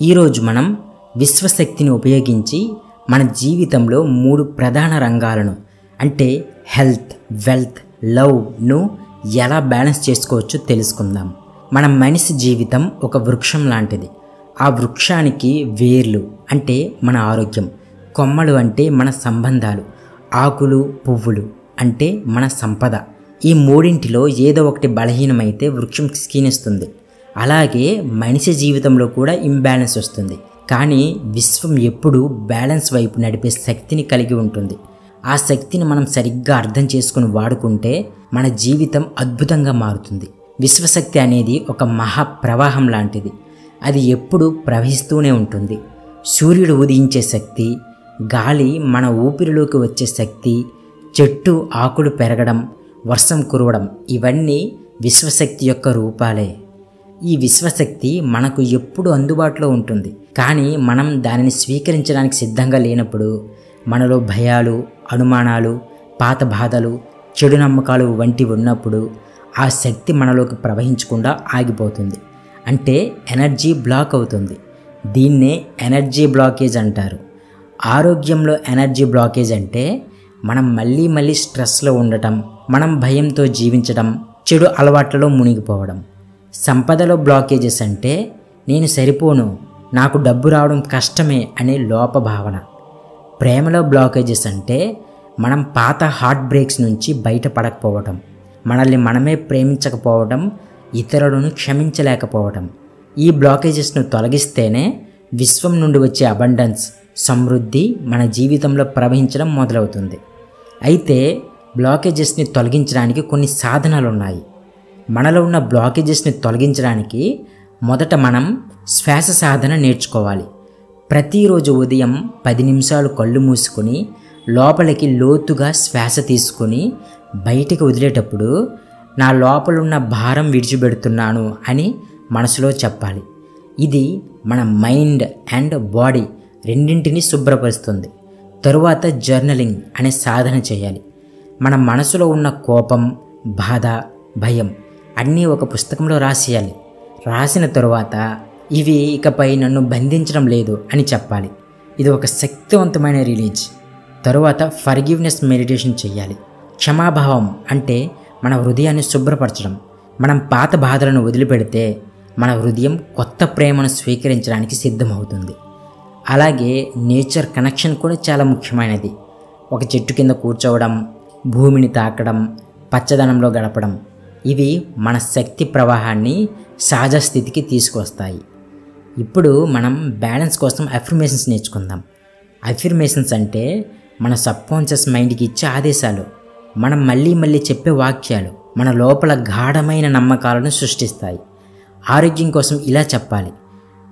ఈరోజు మనం విశ్వశక్తిని ఉపయోగించి మన జీవితంలో 3 ప్రధాన రంగాలను అంటే హెల్త్, వెల్త్, లవ్ను ఎలా బ్యాలెన్స్ చేసుకోవచ్చో తెలుసుకుందాం. మన మనిషి జీవితం ఒక వృక్షం లాంటిది. ఆ వృక్షానికి వేర్లు అంటే మన ఆరోగ్యం, కొమ్మలు అంటే మన సంబంధాలు, ఆకులు, పువ్వులు అంటే మన సంపద. ఈ మూడింటిలో ఏదో ఒకటి బలహీనమైతే వృక్షం క్షీణిస్తుంది. అలాగే మనిషి జీవితంలో కూడా ఇంబ్యాలెన్స్ వస్తుంది. కానీ విశ్వం ఎప్పుడూ బ్యాలెన్స్ వైపు నడిపే శక్తిని కలిగి ఉంటుంది. ఆ శక్తిని మనం సరిగ్గా అర్థం చేసుకుని వాడుకుంటే మన జీవితం అద్భుతంగా మారుతుంది. విశ్వశక్తి అనేది ఒక మహాప్రవాహం లాంటిది. అది ఎప్పుడూ ప్రవహిస్తూనే ఉంటుంది. సూర్యుడు ఉదయించే శక్తి, గాలి మన ఊపిరిలోకి వచ్చే శక్తి, చెట్టు ఆకులు పెరగడం, వర్షం కురవడం ఇవన్నీ విశ్వశక్తి యొక్క రూపాలే. ఈ విశ్వశక్తి మనకు ఎప్పుడు అందుబాటులో ఉంటుంది. కానీ మనం దానిని స్వీకరించడానికి సిద్ధంగా లేనప్పుడు, మనలో భయాలు, అనుమానాలు, పాత బాధలు, చెడు నమ్మకాలు వంటివి ఉన్నప్పుడు ఆ శక్తి మనలోకి ప్రవహించకుండా ఆగిపోతుంది. అంటే ఎనర్జీ బ్లాక్ అవుతుంది. దీన్నే ఎనర్జీ బ్లాకేజ్ అంటారు. ఆరోగ్యంలో ఎనర్జీ బ్లాకేజ్ అంటే మనం మళ్ళీ స్ట్రెస్లో ఉండటం, మనం భయంతో జీవించడం, చెడు అలవాట్లలో మునిగిపోవడం. సంపదలో బ్లాకేజెస్ అంటే నేను సరిపోను, నాకు డబ్బు రావడం కష్టమే అనే లోపభావన. ప్రేమలో బ్లాకేజెస్ అంటే మనం పాత హార్ట్ బ్రేక్స్ నుంచి బయటపడకపోవటం, మనల్ని మనమే ప్రేమించకపోవడం, ఇతరులను క్షమించలేకపోవటం. ఈ బ్లాకేజెస్ను తొలగిస్తేనే విశ్వం నుండి వచ్చే అబండెన్స్, సమృద్ధి మన జీవితంలో ప్రవహించడం మొదలవుతుంది. అయితే బ్లాకేజెస్ని తొలగించడానికి కొన్ని సాధనాలు ఉన్నాయి. మనలో ఉన్న బ్లాకేజెస్ని తొలగించడానికి మొదట మనం శ్వాస సాధన నేర్చుకోవాలి. ప్రతిరోజు ఉదయం 10 నిమిషాలు కళ్ళు మూసుకొని లోపలికి లోతుగా శ్వాస తీసుకొని బయటికి వదిలేటప్పుడు నా లోపలున్న భారం విడిచిపెడుతున్నాను అని మనసులో చెప్పాలి. ఇది మన మైండ్ అండ్ బాడీ రెండింటినీ శుభ్రపరుస్తుంది. తరువాత జర్నలింగ్ అనే సాధన చేయాలి. మన మనసులో ఉన్న కోపం, బాధ, భయం అన్నీ ఒక పుస్తకంలో రాసేయాలి. రాసిన తరువాత ఇవి ఇకపై నన్ను బంధించడం లేదు అని చెప్పాలి. ఇది ఒక శక్తివంతమైన రిలీజ్. తరువాత ఫర్గివ్నెస్ మెడిటేషన్ చేయాలి. క్షమాభావం అంటే మన హృదయాన్ని శుభ్రపరచడం. మనం పాత బాధలను వదిలిపెడితే మన హృదయం కొత్త ప్రేమను స్వీకరించడానికి సిద్ధమవుతుంది. అలాగే నేచర్ కనెక్షన్ కూడా చాలా ముఖ్యమైనది. ఒక చెట్టు కింద కూర్చోవడం, భూమిని తాకడం, పచ్చదనంలో గడపడం ఇవి మన శక్తి ప్రవాహాన్ని సహజ స్థితికి తీసుకొస్తాయి. ఇప్పుడు మనం బ్యాలెన్స్ కోసం అఫర్మేషన్స్ నేర్చుకుందాం. అఫర్మేషన్స్ అంటే మన సబ్కాన్షియస్ మైండ్కి ఇచ్చే ఆదేశాలు. మనం మళ్ళీ చెప్పే వాక్యాలు మన లోపల గాఢమైన నమ్మకాలను సృష్టిస్తాయి. ఆరోగ్యం కోసం ఇలా చెప్పాలి: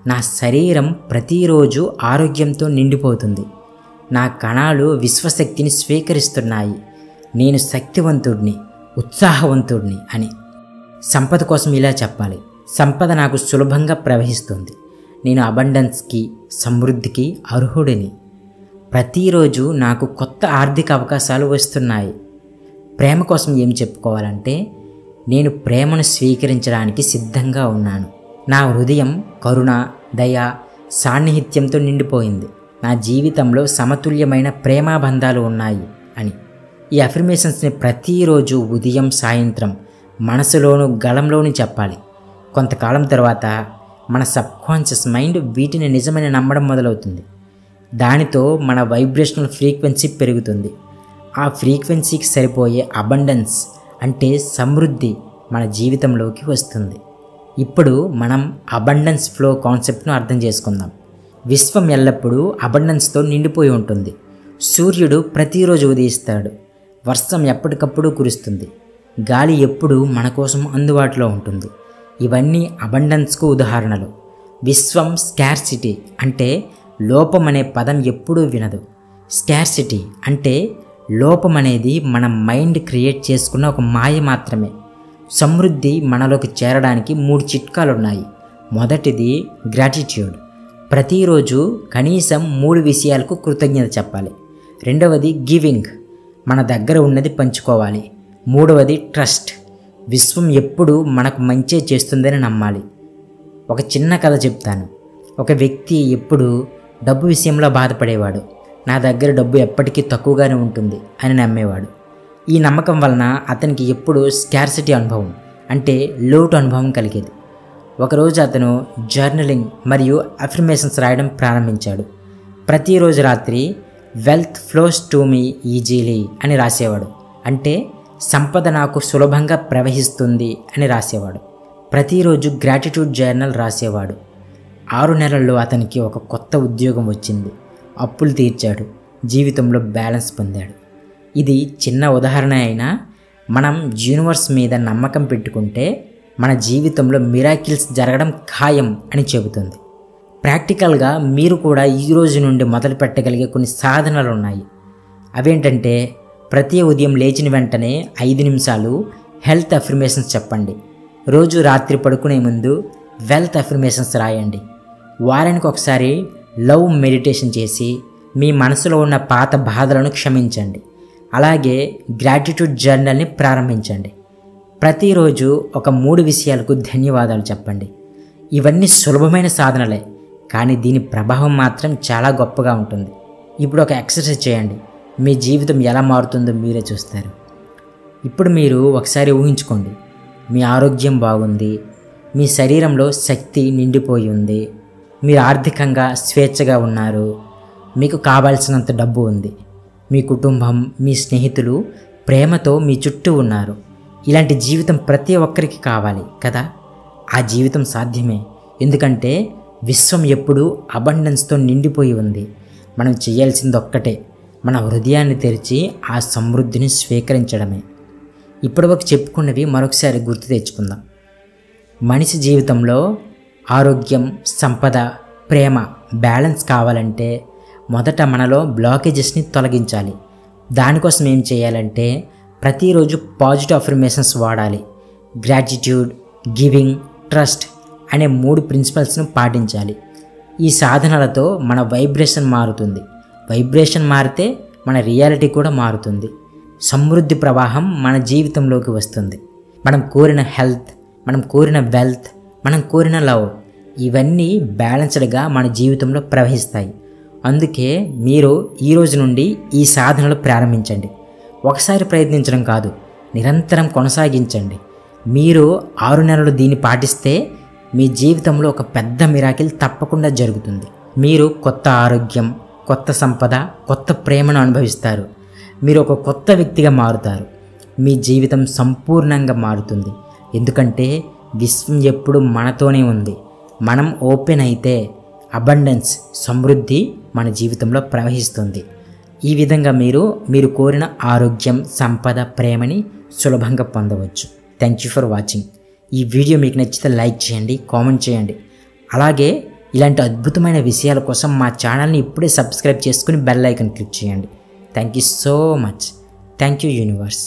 నా శరీరం ప్రతిరోజు ఆరోగ్యంతో నిండిపోతుంది, నా కణాలు విశ్వశక్తిని స్వీకరిస్తున్నాయి, నేను శక్తివంతుడిని, ఉత్సాహవంతుడిని అని. సంపద కోసం ఇలా చెప్పాలి: సంపద నాకు సులభంగా ప్రవహిస్తుంది, నేను అబండెన్స్కి, సమృద్ధికి అర్హుడిని, ప్రతిరోజు నాకు కొత్త ఆర్థిక అవకాశాలు వస్తున్నాయి. ప్రేమ కోసం ఏం చెప్పుకోవాలంటే నేను ప్రేమను స్వీకరించడానికి సిద్ధంగా ఉన్నాను, నా హృదయం కరుణ, దయ, సాన్నిహిత్యంతో నిండిపోయింది, నా జీవితంలో సమతుల్యమైన ప్రేమాబంధాలు ఉన్నాయి అని. ఈ అఫర్మేషన్స్ని ప్రతిరోజు ఉదయం, సాయంత్రం మనసులోను, గళంలోనూ చెప్పాలి. కొంతకాలం తర్వాత మన సబ్కాన్షియస్ మైండ్ వీటిని నిజమైన నమ్మడం మొదలవుతుంది. దానితో మన వైబ్రేషనల్ ఫ్రీక్వెన్సీ పెరుగుతుంది. ఆ ఫ్రీక్వెన్సీకి సరిపోయే అబండెన్స్ అంటే సమృద్ధి మన జీవితంలోకి వస్తుంది. ఇప్పుడు మనం అబండెన్స్ ఫ్లో కాన్సెప్ట్ను అర్థం చేసుకుందాం. విశ్వం ఎల్లప్పుడూ అబండెన్స్తో నిండిపోయి ఉంటుంది. సూర్యుడు ప్రతిరోజు ఉదయిస్తాడు, వర్షం ఎప్పటికప్పుడు కురుస్తుంది, గాలి ఎప్పుడూ మన కోసం అందుబాటులో ఉంటుంది. ఇవన్నీ అబండెన్స్కు ఉదాహరణలు. విశ్వం స్కార్సిటీ అంటే లోపం అనే పదం ఎప్పుడూ వినదు. స్కార్సిటీ అంటే లోపం అనేది మన మైండ్ క్రియేట్ చేసుకున్న ఒక మాయ మాత్రమే. సమృద్ధి మనలోకి చేరడానికి 3 చిట్కాలు ఉన్నాయి. మొదటిది గ్రాటిట్యూడ్. ప్రతిరోజు కనీసం 3 విషయాలకు కృతజ్ఞత చెప్పాలి. రెండవది గివింగ్, మన దగ్గర ఉన్నది పంచుకోవాలి. మూడవది ట్రస్ట్, విశ్వం ఎప్పుడూ మనకు మంచే చేస్తుందని నమ్మాలి. ఒక చిన్న కథ చెప్తాను. ఒక వ్యక్తి ఎప్పుడు డబ్బు విషయంలో బాధపడేవాడు. నా దగ్గర డబ్బు ఎప్పటికీ తక్కువగానే ఉంటుంది అని నమ్మేవాడు. ఈ నమ్మకం వలన అతనికి ఎప్పుడు స్కార్సిటీ అనుభవం అంటే లోటు అనుభవం కలిగేది. ఒకరోజు అతను జర్నలింగ్ మరియు అఫర్మేషన్స్ రాయడం ప్రారంభించాడు. ప్రతిరోజు రాత్రి wealth flows to me easily అని రాసేవాడు. అంటే సంపద నాకు సులభంగా ప్రవహిస్తుంది అని రాసేవాడు. ప్రతిరోజు గ్రాటిట్యూడ్ జర్నల్ రాసేవాడు. 6 నెలల్లో అతనికి ఒక కొత్త ఉద్యోగం వచ్చింది. అప్పులు తీర్చాడు. జీవితంలో బ్యాలెన్స్ పొందాడు. ఇది చిన్న ఉదాహరణ అయినా మనం యూనివర్స్ మీద నమ్మకం పెట్టుకుంటే మన జీవితంలో మిరాకిల్స్ జరగడం ఖాయం అని చెబుతుంది. ప్రాక్టికల్గా మీరు కూడా ఈ రోజు నుండి మొదలు పెట్టగలిగే కొన్ని సాధనలు ఉన్నాయి. అవేంటంటే ప్రతి ఉదయం లేచిన వెంటనే 5 నిమిషాలు హెల్త్ అఫర్మేషన్స్ చెప్పండి. రోజు రాత్రి పడుకునే ముందు వెల్త్ అఫర్మేషన్స్ రాయండి. వారానికి ఒకసారి లవ్ మెడిటేషన్ చేసి మీ మనసులో ఉన్న పాత బాధలను క్షమించండి. అలాగే గ్రాటిట్యూడ్ జర్నల్ని ప్రారంభించండి. ప్రతిరోజు ఒక 3 విషయాలకు ధన్యవాదాలు చెప్పండి. ఇవన్నీ సులభమైన సాధనలే, కానీ దీని ప్రభావం మాత్రం చాలా గొప్పగా ఉంటుంది. ఇప్పుడు ఒక ఎక్సర్సైజ్ చేయండి. మీ జీవితం ఎలా మారుతుందో మీరే చూస్తారు. ఇప్పుడు మీరు ఒకసారి ఊహించుకోండి. మీ ఆరోగ్యం బాగుంది, మీ శరీరంలో శక్తి నిండిపోయి ఉంది, మీరు ఆర్థికంగా స్వేచ్ఛగా ఉన్నారు, మీకు కావాల్సినంత డబ్బు ఉంది, మీ కుటుంబం మీ స్నేహితులు ప్రేమతో మీ చుట్టూ ఉన్నారు. ఇలాంటి జీవితం ప్రతి ఒక్కరికి కావాలి కదా. ఆ జీవితం సాధ్యమే, ఎందుకంటే విశ్వం ఎప్పుడూ అబండెన్స్తో నిండిపోయి ఉంది. మనం చేయాల్సింది ఒక్కటే, మన హృదయాన్ని తెరిచి ఆ సమృద్ధిని స్వీకరించడమే. ఇప్పటివరకు చెప్పుకున్నవి మరొకసారి గుర్తు తెచ్చుకుందాం. మనిషి జీవితంలో ఆరోగ్యం, సంపద, ప్రేమ, బ్యాలెన్స్ కావాలంటే మొదట మనలో బ్లాకేజెస్ని తొలగించాలి. దానికోసం ఏం చేయాలంటే ప్రతిరోజు పాజిటివ్ అఫర్మేషన్స్ వాడాలి. గ్రాటిట్యూడ్, గివింగ్, ట్రస్ట్ అనే 3 ప్రిన్సిపల్స్ను పాటించాలి. ఈ సాధనలతో మన వైబ్రేషన్ మారుతుంది. వైబ్రేషన్ మారితే మన రియాలిటీ కూడా మారుతుంది. సమృద్ధి ప్రవాహం మన జీవితంలోకి వస్తుంది. మనం కోరిన హెల్త్, మనం కోరిన వెల్త్, మనం కోరిన లవ్ ఇవన్నీ బ్యాలెన్స్డ్గా మన జీవితంలో ప్రవహిస్తాయి. అందుకే మీరు ఈ రోజు నుండి ఈ సాధనలు ప్రారంభించండి. ఒకసారి ప్రయత్నించడం కాదు, నిరంతరం కొనసాగించండి. మీరు 6 నెలలు దీన్ని పాటిస్తే మీ జీవితంలో ఒక పెద్ద మిరాకిల్ తప్పకుండా జరుగుతుంది. మీరు కొత్త ఆరోగ్యం, కొత్త సంపద, కొత్త ప్రేమను అనుభవిస్తారు. మీరు ఒక కొత్త వ్యక్తిగా మారుతారు. మీ జీవితం సంపూర్ణంగా మారుతుంది. ఎందుకంటే విశ్వం ఎప్పుడు మనతోనే ఉంది. మనం ఓపెన్ అయితే అబండెన్స్, సమృద్ధి మన జీవితంలో ప్రవహిస్తుంది. ఈ విధంగా మీరు కోరిన ఆరోగ్యం, సంపద, ప్రేమని సులభంగా పొందవచ్చు. Thank you for watching. ఈ వీడియో మీకు నచ్చితే లైక్ చేయండి, కామెంట్ చేయండి. అలాగే ఇలాంటి అద్భుతమైన విషయాల కోసం మా ఛానల్ని ఇప్పుడే సబ్స్క్రైబ్ చేసుకుని బెల్ ఐకాన్ క్లిక్ చేయండి. Thank you so much. Thank you universe.